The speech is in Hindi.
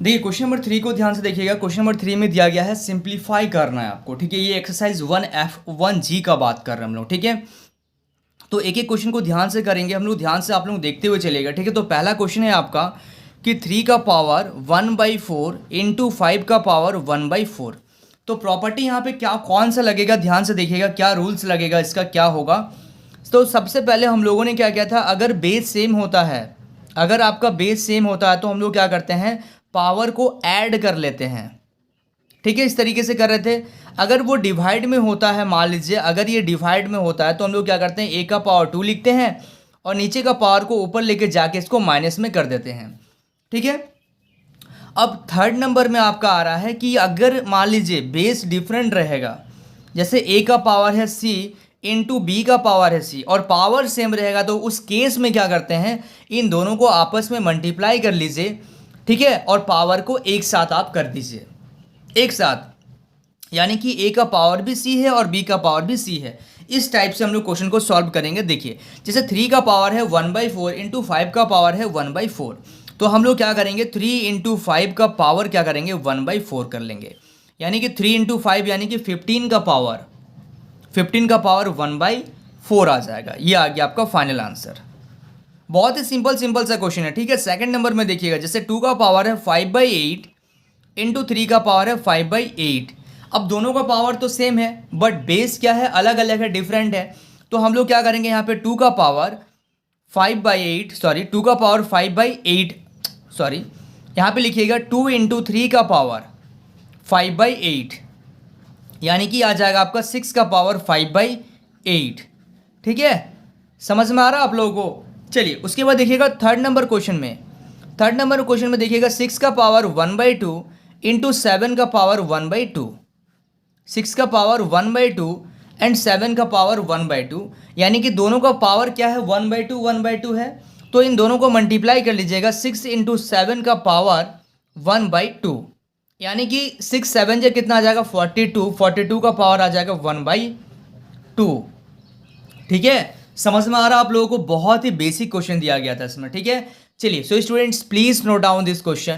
देखिए क्वेश्चन नंबर 3 को ध्यान से देखिएगा। क्वेश्चन नंबर 3 में दिया गया है सिंप्लीफाई करना है आपको, ठीक है। ये एक्सरसाइज 1F1G का बात कर रहे हैं हम लोग, ठीक है। तो एक एक क्वेश्चन को ध्यान से करेंगे हम लोग, ध्यान से आप लोग देखते हुए चलेगा, ठीक है। तो पहला क्वेश्चन है आपका कि 3 का पावर 1/4 इंटू 5 का पावर 1/4। तो प्रॉपर्टी यहाँ पे क्या कौन सा लगेगा, ध्यान से देखिएगा क्या रूल्स लगेगा, इसका क्या होगा। तो सबसे पहले हम लोगों ने क्या किया था, अगर बेस सेम होता है, अगर आपका बेस सेम होता है तो हम लोग क्या करते हैं, पावर को ऐड कर लेते हैं, ठीक है। इस तरीके से कर रहे थे। अगर वो डिवाइड में होता है, मान लीजिए अगर ये डिवाइड में होता है तो हम लोग क्या करते हैं, a का पावर 2 लिखते हैं और नीचे का पावर को ऊपर लेके जाके इसको माइनस में कर देते हैं, ठीक है। अब थर्ड नंबर में आपका आ रहा है कि अगर मान लीजिए बेस डिफरेंट रहेगा, जैसे a का पावर है c इंटू बी का पावर है c और पावर सेम रहेगा, तो उस केस में क्या करते हैं, इन दोनों को आपस में मल्टीप्लाई कर लीजिए, ठीक है, और पावर को एक साथ आप कर दीजिए, एक साथ, यानी कि a का पावर भी c है और b का पावर भी c है। इस टाइप से हम लोग क्वेश्चन को सॉल्व करेंगे। देखिए जैसे 3 का पावर है 1/4 इंटू 5 का पावर है 1/4, तो हम लोग क्या करेंगे, 3 इंटू 5 का पावर क्या करेंगे, 1/4 कर लेंगे, यानी कि 3 इंटू 5 यानी कि 15 का पावर 1/4 आ जाएगा। ये आ गया आपका फाइनल आंसर। बहुत ही सिंपल सा क्वेश्चन है, ठीक है। सेकंड नंबर में देखिएगा, जैसे 2 का पावर है 5/8 इंटू 3 का पावर है 5/8। अब दोनों का पावर तो सेम है बट बेस क्या है, अलग अलग है, डिफरेंट है। तो हम लोग क्या करेंगे, यहाँ पे 2 का पावर 5/8 सॉरी 2 का पावर 5/8 सॉरी यहाँ पे लिखिएगा 2 इंटू 3 का पावर 5/8, यानी कि आ जाएगा आपका 6 का पावर 5/8, ठीक है। समझ में आ रहा है आप लोगों को। चलिए उसके बाद देखिएगा थर्ड नंबर क्वेश्चन में देखिएगा 6 का पावर 1/2 इंटू 7 का पावर 1/2, 6 का पावर 1/2 एंड 7 का पावर 1/2, यानी कि दोनों का पावर क्या है, 1/2 है। तो इन दोनों को मल्टीप्लाई कर लीजिएगा, 6 इंटू 7 का पावर 1/2, यानी कि 6 7 से कितना आ जाएगा, 42 का पावर आ जाएगा 1/2, ठीक है। समझ में आ रहा है आप लोगों को। बहुत ही बेसिक क्वेश्चन दिया गया था इसमें, ठीक है। चलिए so students please note down this question.